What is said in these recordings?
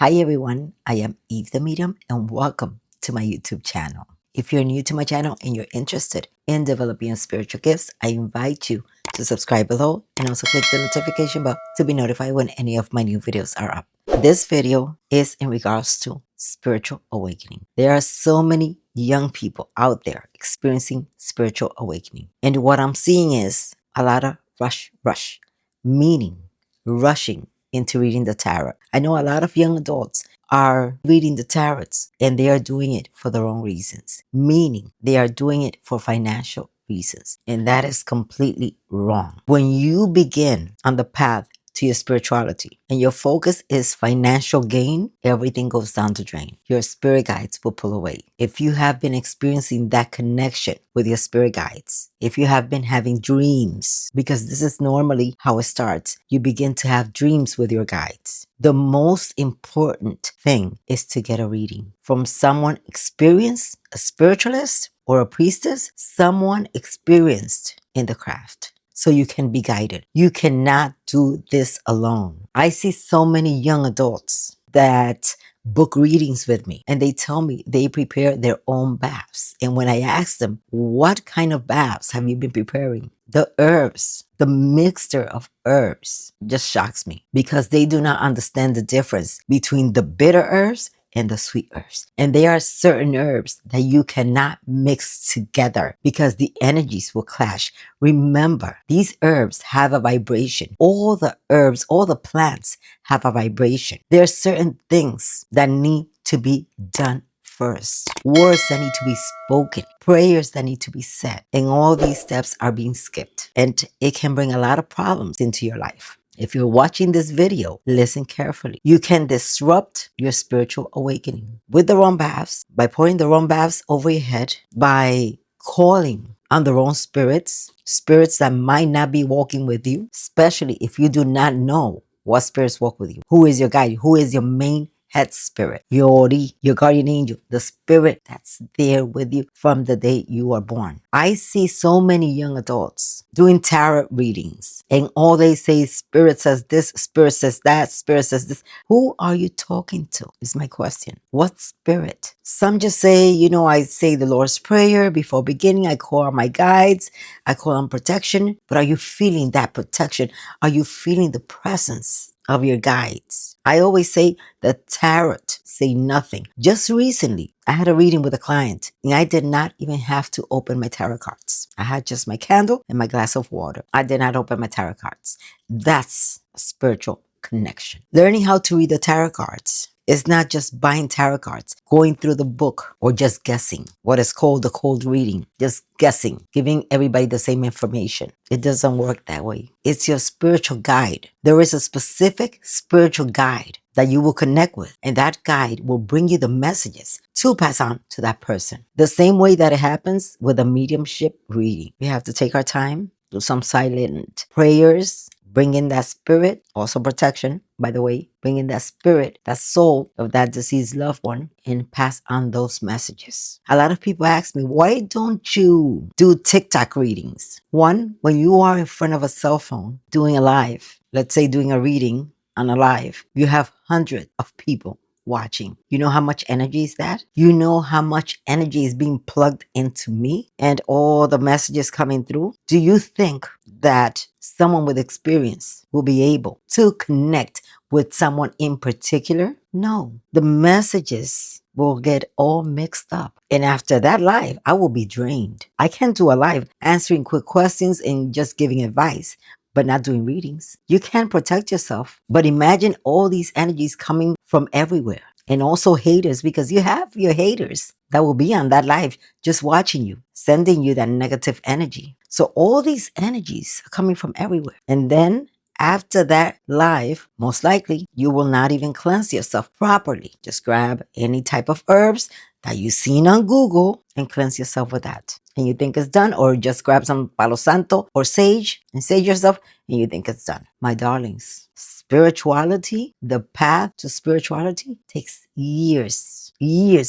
Hi everyone, I am Eve the Medium and welcome to my YouTube channel. If you're new to my channel and you're interested in developing your spiritual gifts, I invite you to subscribe below and also click the notification bell to be notified when any of my new videos are up. This video is in regards to spiritual awakening. There are so many young people out there experiencing spiritual awakening. And what I'm seeing is a lot of rush, meaning rushing into reading the tarot. I know a lot of young adults are reading the tarots and they are doing it for the wrong reasons, meaning they are doing it for financial reasons. And that is completely wrong. When you begin on the path to your spirituality and your focus is financial gain, everything goes down the drain. Your spirit guides will pull away. If you have been experiencing that connection with your spirit guides, if you have been having dreams, because this is normally how it starts, you begin to have dreams with your guides. The most important thing is to get a reading from someone experienced, a spiritualist or a priestess, someone experienced in the craft, so you can be guided. You cannot do this alone. I see so many young adults that book readings with me and they tell me they prepare their own baths. And when I ask them, what kind of baths have you been preparing? The herbs, the mixture of herbs just shocks me because they do not understand the difference between the bitter herbs and the sweet herbs. And there are certain herbs that you cannot mix together because the energies will clash. Remember, these herbs have a vibration. All the herbs, all the plants have a vibration. There are certain things that need to be done first. Words that need to be spoken, prayers that need to be said. And all these steps are being skipped. And it can bring a lot of problems into your life. If you're watching this video, listen carefully. You can disrupt your spiritual awakening with the wrong baths, by pouring the wrong baths over your head, by calling on the wrong spirits, spirits that might not be walking with you, especially if you do not know what spirits walk with you. Who is your guide? Who is your main head spirit? Your Ori, your guardian angel, the spirit that's there with you from the day you are born. I see so many young adults doing tarot readings and all they say is spirit says this, spirit says that, spirit says this. Who are you talking to is my question. What spirit? Some just say, I say the Lord's Prayer before beginning. I call on my guides. I call on protection. But are you feeling that protection? Are you feeling the presence of your guides? I always say the tarot say nothing. Just recently, I had a reading with a client and I did not even have to open my tarot cards. I had just my candle and my glass of water. I did not open my tarot cards. That's a spiritual connection. Learning how to read the tarot cards is not just buying tarot cards, going through the book, or just guessing. What is called the cold reading. Just guessing, giving everybody the same information. It doesn't work that way. It's your spiritual guide. There is a specific spiritual guide that you will connect with, and that guide will bring you the messages to pass on to that person. The same way that it happens with a mediumship reading. We have to take our time, do some silent prayers, bring in that spirit, also protection, by the way, bring in that spirit, that soul of that deceased loved one, and pass on those messages. A lot of people ask me, why don't you do TikTok readings? One, when you are in front of a cell phone doing a live, let's say doing a reading on a live, you have hundreds of people watching. You know how much energy is that? You know how much energy is being plugged into me and all the messages coming through? Do you think that someone with experience will be able to connect with someone in particular? No. The messages will get all mixed up. And after that live, I will be drained. I can't do a live answering quick questions and just giving advice, but not doing readings. You can protect yourself, but imagine all these energies coming from everywhere. And also haters, because you have your haters that will be on that live just watching you, sending you that negative energy. So all these energies are coming from everywhere. And then after that live, most likely you will not even cleanse yourself properly. Just grab any type of herbs that you've seen on Google and cleanse yourself with that. And you think it's done, or just grab some Palo Santo or sage and sage yourself and you think it's done. My darlings, spirituality, the path to spirituality takes years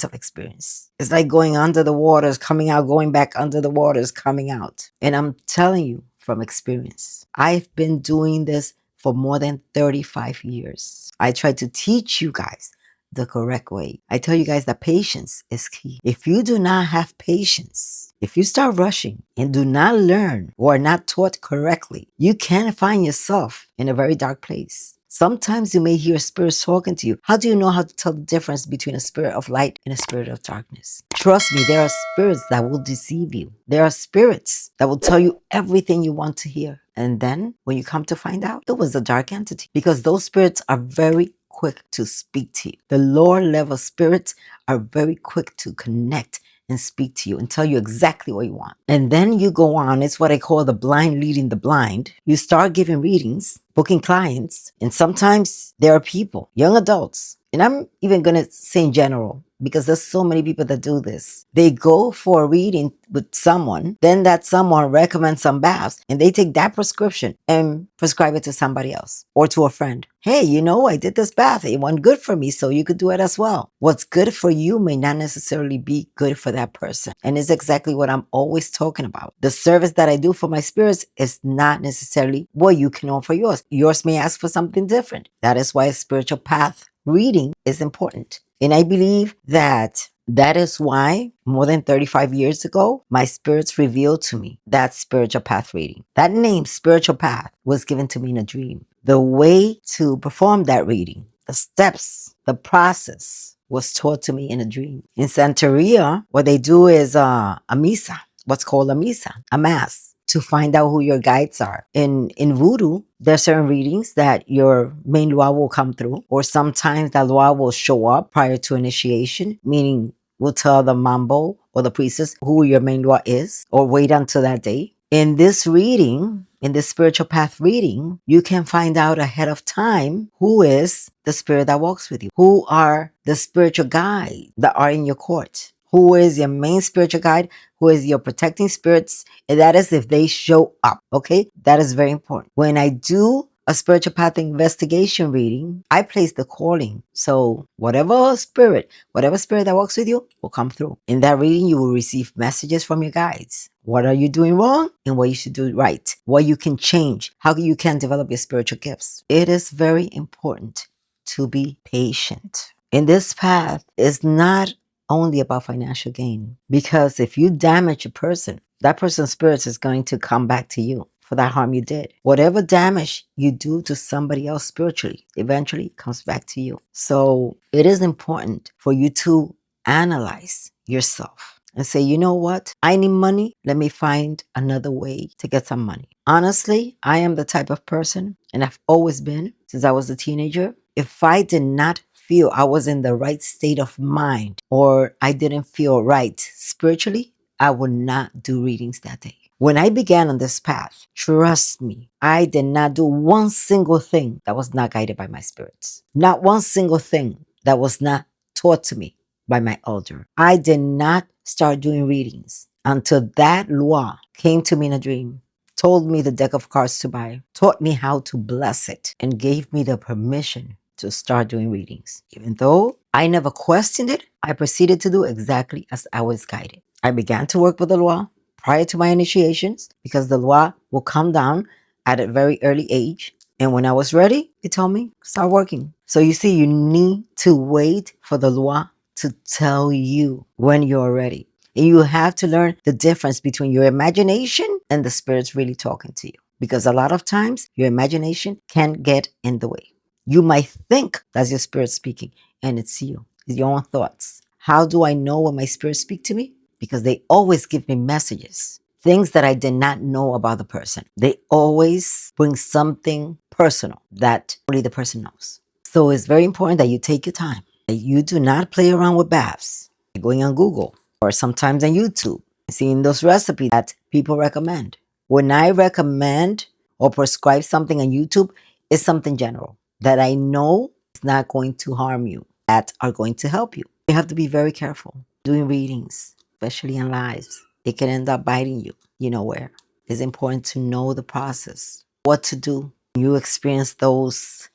of experience. It's like going under the waters, coming out, going back under the waters, coming out. And I'm telling you from experience, I've been doing this for more than 35 years. I try to teach you guys the correct way. I tell you guys that patience is key. If you do not have patience, if you start rushing and do not learn or are not taught correctly, you can find yourself in a very dark place. Sometimes you may hear spirits talking to you. How do you know how to tell the difference between a spirit of light and a spirit of darkness? Trust me, there are spirits that will deceive you. There are spirits that will tell you everything you want to hear. And then when you come to find out, it was a dark entity, because those spirits are very quick to speak to you. The lower level spirits are very quick to connect and speak to you and tell you exactly what you want. And then you go on, it's what I call the blind leading the blind. You start giving readings, booking clients, and sometimes there are people, young adults, and I'm even going to say in general, because there's so many people that do this. They go for a reading with someone, then that someone recommends some baths, and they take that prescription and prescribe it to somebody else or to a friend. Hey, I did this bath. It went good for me, so you could do it as well. What's good for you may not necessarily be good for that person. And it's exactly what I'm always talking about. The service that I do for my spirits is not necessarily what you can offer yours. Yours may ask for something different. That is why a spiritual path reading is important. And I believe that is why more than 35 years ago, my spirits revealed to me that spiritual path reading. That name, spiritual path, was given to me in a dream. The way to perform that reading, the steps, the process was taught to me in a dream. In Santeria, what they do is a misa, what's called a misa, a mass, to find out who your guides are. In voodoo, there are certain readings that your main lua will come through, or sometimes that lua will show up prior to initiation, meaning we'll tell the mambo or the priestess who your main lua is, or wait until that day. In this reading, in this spiritual path reading, you can find out ahead of time who is the spirit that walks with you, who are the spiritual guides that are in your court, who is your main spiritual guide, who is your protecting spirits, and that is if they show up, okay? That is very important. When I do a spiritual path investigation reading, I place the calling. So whatever spirit that walks with you will come through. In that reading, you will receive messages from your guides. What are you doing wrong and what you should do right? What you can change, how you can develop your spiritual gifts. It is very important to be patient. In this path, it's not only about financial gain, because if you damage a person, that person's spirit is going to come back to you for that harm you did. Whatever damage you do to somebody else spiritually eventually comes back to you. So it is important for you to analyze yourself and say, you know what? I need money. Let me find another way to get some money. Honestly, I am the type of person, and I've always been since I was a teenager. If I did not feel I was in the right state of mind, or I didn't feel right spiritually, I would not do readings that day. When I began on this path, trust me, I did not do one single thing that was not guided by my spirits. Not one single thing that was not taught to me by my elder. I did not start doing readings until that lua came to me in a dream, told me the deck of cards to buy, taught me how to bless it, and gave me the permission to start doing readings. Even though I never questioned it, I proceeded to do exactly as I was guided. I began to work with the lua prior to my initiations, because the lua will come down at a very early age. And when I was ready, it told me, start working. So you see, you need to wait for the lua to tell you when you're ready. And you have to learn the difference between your imagination and the spirits really talking to you. Because a lot of times, your imagination can get in the way. You might think that's your spirit speaking, and it's you. It's your own thoughts. How do I know when my spirits speak to me? Because they always give me messages, things that I did not know about the person. They always bring something personal that only the person knows. So it's very important that you take your time. That you do not play around with baths. Going on Google or sometimes on YouTube, seeing those recipes that people recommend. When I recommend or prescribe something on YouTube, it's something general that I know is not going to harm you, that are going to help you. You have to be very careful doing readings, especially in lives. It can end up biting you, you know where. It's important to know the process, what to do when you experience those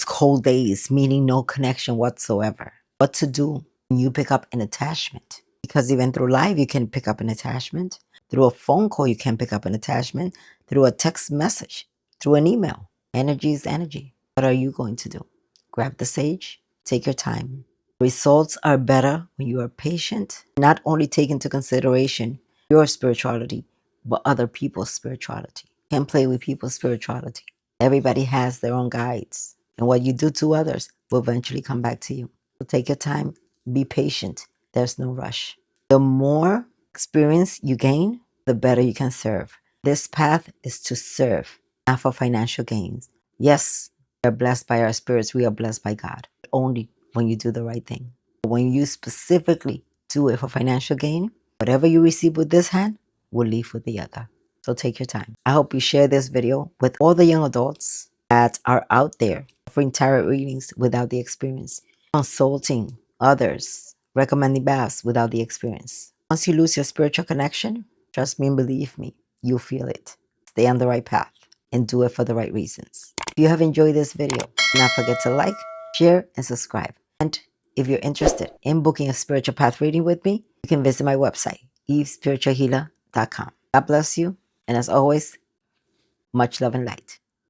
cold days, meaning no connection whatsoever. What to do when you pick up an attachment. Because even through life, you can pick up an attachment. Through a phone call, you can pick up an attachment. Through a text message, through an email. Energy is energy. What are you going to do? Grab the sage, take your time, Results are better when you are patient, not only take into consideration your spirituality, but other people's spirituality. Can't play with people's spirituality. Everybody has their own guides, and what you do to others will eventually come back to you. So take your time, be patient. There's no rush. The more experience you gain, the better you can serve. This path is to serve, not for financial gains. Yes, we are blessed by our spirits. We are blessed by God. Only when you do the right thing. When you specifically do it for financial gain, whatever you receive with this hand will leave with the other. So take your time. I hope you share this video with all the young adults that are out there offering tarot readings without the experience, consulting others, recommending baths without the experience. Once you lose your spiritual connection, trust me and believe me, you'll feel it. Stay on the right path and do it for the right reasons. If you have enjoyed this video, do not forget to like, share, and subscribe. And if you're interested in booking a spiritual path reading with me, you can visit my website, evespiritualhealer.com. God bless you. And as always, much love and light.